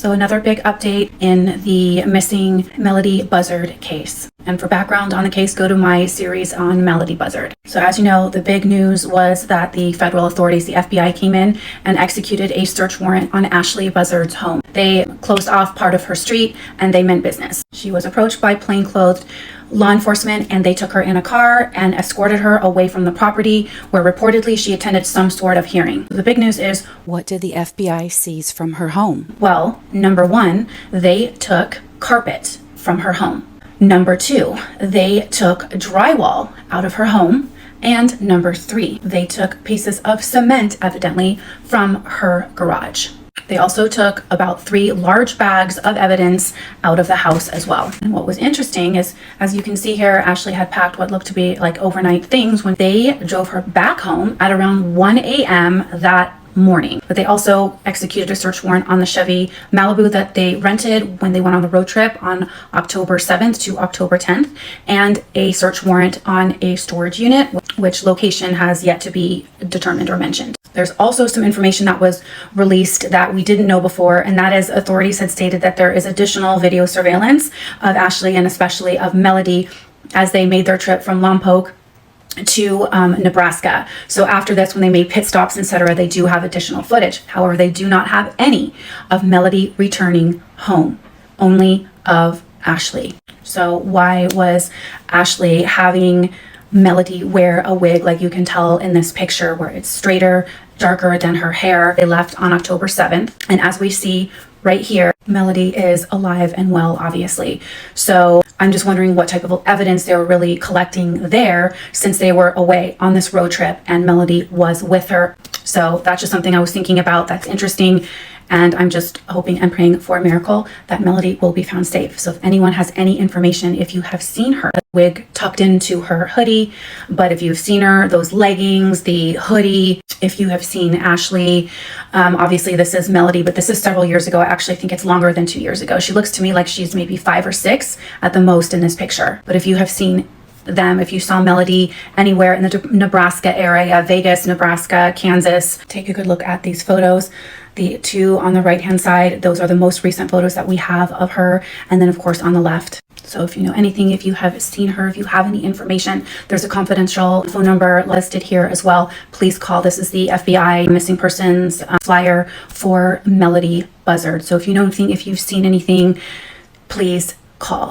So another big update in the missing Melodee Buzzard case. And for background on the case, go to my series on Melodee Buzzard. So as you know, the big news was that the federal authorities, the FBI, came in and executed a search warrant on Ashlee Buzzard's home. They closed off part of her street and they meant business. She was approached by plainclothed law enforcement and they took her in a car and escorted her away from the property where reportedly she attended some sort of hearing. The big news is, what did the FBI seize from her home? Well, number one, they took carpet from her home. Number two, they took drywall out of her home. And number three, they took pieces of cement, evidently, from her garage. They also took about 3 large bags of evidence out of the house as well. And what was interesting is, as you can see here, Ashlee had packed what looked to be like overnight things when they drove her back home at around 1 a.m. that morning. But they also executed a search warrant on the Chevy Malibu that they rented when they went on the road trip on October 7th to October 10th, and a search warrant on a storage unit, which location has yet to be determined or mentioned. There's also some information that was released that we didn't know before, and that is authorities had stated that there is additional video surveillance of Ashlee and especially of Melodee as they made their trip from Lompoc to Nebraska. So after this, when they made pit stops, etc., they do have additional footage. However, they do not have any of Melodee returning home, only of Ashlee. So why was Ashlee having Melodee wear a wig, like you can tell in this picture where it's straighter, darker than her hair? They left on October 7th. And as we see right here, Melodee is alive and well, obviously. So I'm just wondering what type of evidence they were really collecting there, since they were away on this road trip and Melodee was with her. So that's just something I was thinking about. That's interesting. And I'm just hoping and praying for a miracle that Melodee will be found safe. So if anyone has any information, if you have seen her wig tucked into her hoodie, but if you've seen her, those leggings, the hoodie, if you have seen Ashlee, obviously this is Melodee, but this is several years ago. I actually think it's longer than 2 years ago. She looks to me like she's maybe 5 or 6 at the most in this picture. But if you have seen them, if you saw Melodee anywhere in the Nebraska area, Vegas, Nebraska, Kansas, take a good look at these photos. The 2 on the right hand side, those are the most recent photos that we have of her, and then of course on the left. So if you know anything, if you have seen her, if you have any information, there's a confidential phone number listed here as well. Please call. This is the FBI missing persons flyer for Melodee Buzzard. So if you know anything, if you've seen anything, please call.